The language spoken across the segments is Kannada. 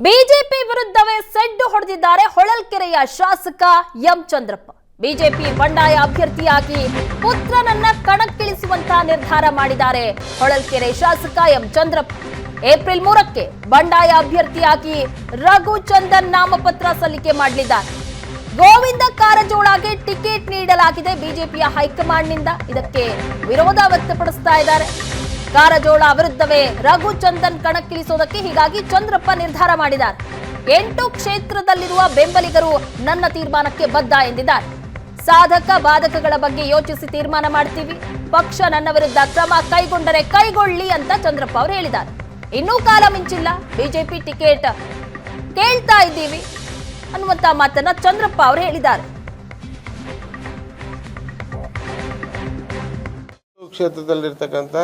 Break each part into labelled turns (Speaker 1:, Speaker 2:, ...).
Speaker 1: ಬಿಜೆಪಿ ವಿರುದ್ಧವೇ ಸೆಡ್ಡು ಹೊಡೆದಿದ್ದಾರೆ ಹೊಳಲ್ಕೆರೆಯ ಶಾಸಕ ಎಂ ಚಂದ್ರಪ್ಪ. ಬಿಜೆಪಿ ಬಂಡಾಯ ಅಭ್ಯರ್ಥಿಯಾಗಿ ಪುತ್ರನನ್ನ ಕಣಕ್ಕಿಳಿಸುವಂತ ನಿರ್ಧಾರ ಮಾಡಿದ್ದಾರೆ ಹೊಳಲ್ಕೆರೆ ಶಾಸಕ ಎಂ ಚಂದ್ರಪ್ಪ. ಏಪ್ರಿಲ್ 3ಕ್ಕೆ ಬಂಡಾಯ ಅಭ್ಯರ್ಥಿಯಾಗಿ ರಘುಚಂದನ್ ನಾಮಪತ್ರ ಸಲ್ಲಿಕೆ ಮಾಡಲಿದ್ದಾರೆ. ಗೋವಿಂದ ಕಾರಜೋಳಗೆ ಟಿಕೆಟ್ ನೀಡಲಾಗಿದೆ ಬಿಜೆಪಿಯ ಹೈಕಮಾಂಡ್ನಿಂದ. ಇದಕ್ಕೆ ವಿರೋಧ ವ್ಯಕ್ತಪಡಿಸ್ತಾ ಇದ್ದಾರೆ. ಕಾರಜೋಳ ವಿರುದ್ಧವೇ ರಘುಚಂದನ್ ಕಣಕ್ಕಿಳಿಸೋದಕ್ಕೆ ಹೀಗಾಗಿ ಚಂದ್ರಪ್ಪ ನಿರ್ಧಾರ ಮಾಡಿದ್ದಾರೆ. 8 ಕ್ಷೇತ್ರದಲ್ಲಿರುವ ಬೆಂಬಲಿಗರು ನನ್ನ ತೀರ್ಮಾನಕ್ಕೆ ಬದ್ಧ ಎಂದಿದ್ದಾರೆ. ಸಾಧಕ ಬಾಧಕಗಳ ಬಗ್ಗೆ ಯೋಚಿಸಿ ತೀರ್ಮಾನ ಮಾಡ್ತೀವಿ. ಪಕ್ಷ ನನ್ನ ವಿರುದ್ಧ ಕ್ರಮ ಕೈಗೊಂಡರೆ ಕೈಗೊಳ್ಳಿ ಅಂತ ಚಂದ್ರಪ್ಪ ಅವರು ಹೇಳಿದ್ದಾರೆ. ಇನ್ನೂ ಕಾಲ ಮಿಂಚಿಲ್ಲ, ಬಿಜೆಪಿ ಟಿಕೆಟ್ ಕೇಳ್ತಾ ಇದ್ದೀವಿ ಅನ್ನುವಂತ ಮಾತನ್ನ ಚಂದ್ರಪ್ಪ ಅವರು ಹೇಳಿದ್ದಾರೆ.
Speaker 2: ಕ್ಷೇತ್ರದಲ್ಲಿರ್ತಕ್ಕಂಥ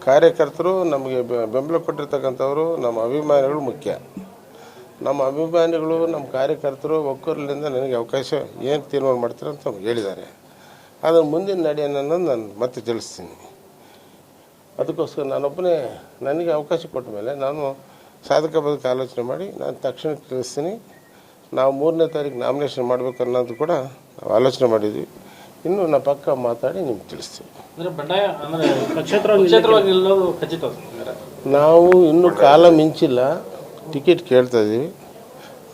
Speaker 2: ಕಾರ್ಯಕರ್ತರು ನಮಗೆ ಬೆಂಬಲ ಕೊಟ್ಟಿರ್ತಕ್ಕಂಥವರು ನಮ್ಮ ಅಭಿಮಾನಿಗಳು ಮುಖ್ಯ. ನಮ್ಮ ಅಭಿಮಾನಿಗಳು ನಮ್ಮ ಕಾರ್ಯಕರ್ತರು ಒಕ್ಕೂರಲಿಂದ ನನಗೆ ಅವಕಾಶ ಏನು ತೀರ್ಮಾನ ಮಾಡ್ತಾರೆ ಅಂತ ಹೇಳಿದ್ದಾರೆ. ಅದರ ಮುಂದಿನ ನಡೆಯನ್ನು ನಾನು ಮತ್ತೆ ತಿಳಿಸ್ತೀನಿ. ಅದಕ್ಕೋಸ್ಕರ ನಾನೊಬ್ಬನೇ ನನಗೆ ಅವಕಾಶ ಕೊಟ್ಟ ಮೇಲೆ ನಾನು ಸಾಧಕ ಬದುಕು ಆಲೋಚನೆ ಮಾಡಿ ನಾನು ತಕ್ಷಣ ತಿಳಿಸ್ತೀನಿ. ನಾವು 3ನೇ ತಾರೀಕು ನಾಮಿನೇಷನ್ ಮಾಡಬೇಕು ಅನ್ನೋದು ಕೂಡ ನಾವು ಆಲೋಚನೆ ಮಾಡಿದ್ವಿ. ಇನ್ನು ನಾವು ಪಕ್ಕ ಮಾತಾಡಿ ನಿಮ್ಗೆ ತಿಳಿಸ್ತೀವಿ. ನಾವು ಇನ್ನೂ ಕಾಲ ಮಿಂಚಿಲ್ಲ, ಟಿಕೆಟ್ ಕೇಳ್ತಾ ಇದ್ದೀವಿ.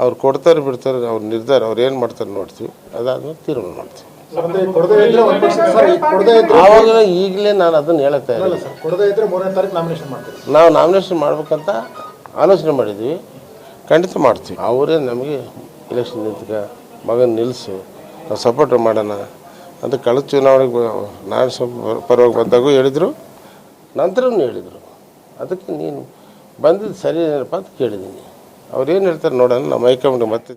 Speaker 2: ಅವ್ರು ಕೊಡ್ತಾರೆ ಬಿಡ್ತಾರೆ, ಅವ್ರು ನಿರ್ಧಾರ ಅವ್ರು ಏನು ಮಾಡ್ತಾರೆ ನೋಡ್ತೀವಿ. ಅದಾದ್ಮೇಲೆ ತೀರ್ಮಾನ ಮಾಡ್ತೀವಿ. ಆವಾಗ ಈಗಲೇ ನಾನು ಅದನ್ನು ಹೇಳ್ತಾ ನಾವು ನಾಮಿನೇಷನ್ ಮಾಡ್ಬೇಕಂತ ಆಲೋಚನೆ ಮಾಡಿದ್ವಿ. ಖಂಡಿತ ಮಾಡ್ತೀವಿ. ಅವರೇ ನಮಗೆ ಎಲೆಕ್ಷನ್ ನಿಂತಕ ಮಗನ ನಿಲ್ಲಿಸು, ನಾವು ಸಪೋರ್ಟ್ ಮಾಡೋಣ ಅಂತ ಕಳೆದ ಚುನಾವಣೆಗೆ ನಾನು ಪರವಾಗಿ ಬಂದಾಗೂ ಹೇಳಿದರು, ನಂತರನೂ ಹೇಳಿದರು. ಅದಕ್ಕೆ ನೀನು ಬಂದಿದ್ದು ಸರಿ ಏನಪ್ಪ ಅಂತ ಕೇಳಿದ್ದೀನಿ. ಅವ್ರೇನು ಹೇಳ್ತಾರೆ ನೋಡೋಣ. ನಮ್ಮ ಹೈಕಮಾಂಡ್ ಮತ್ತೆ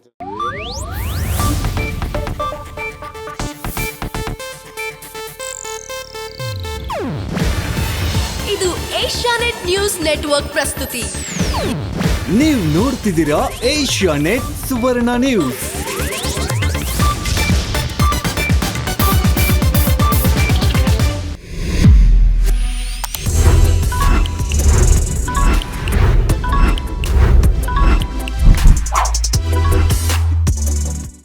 Speaker 3: ಇದು ಏಷ್ಯಾನೆಟ್ ನ್ಯೂಸ್ ನೆಟ್ವರ್ಕ್ ಪ್ರಸ್ತುತಿ.
Speaker 4: ನೀವು ನೋಡ್ತಿದ್ದೀರಾ ಏಷ್ಯಾನೆಟ್ ಸುವರ್ಣ ನ್ಯೂಸ್.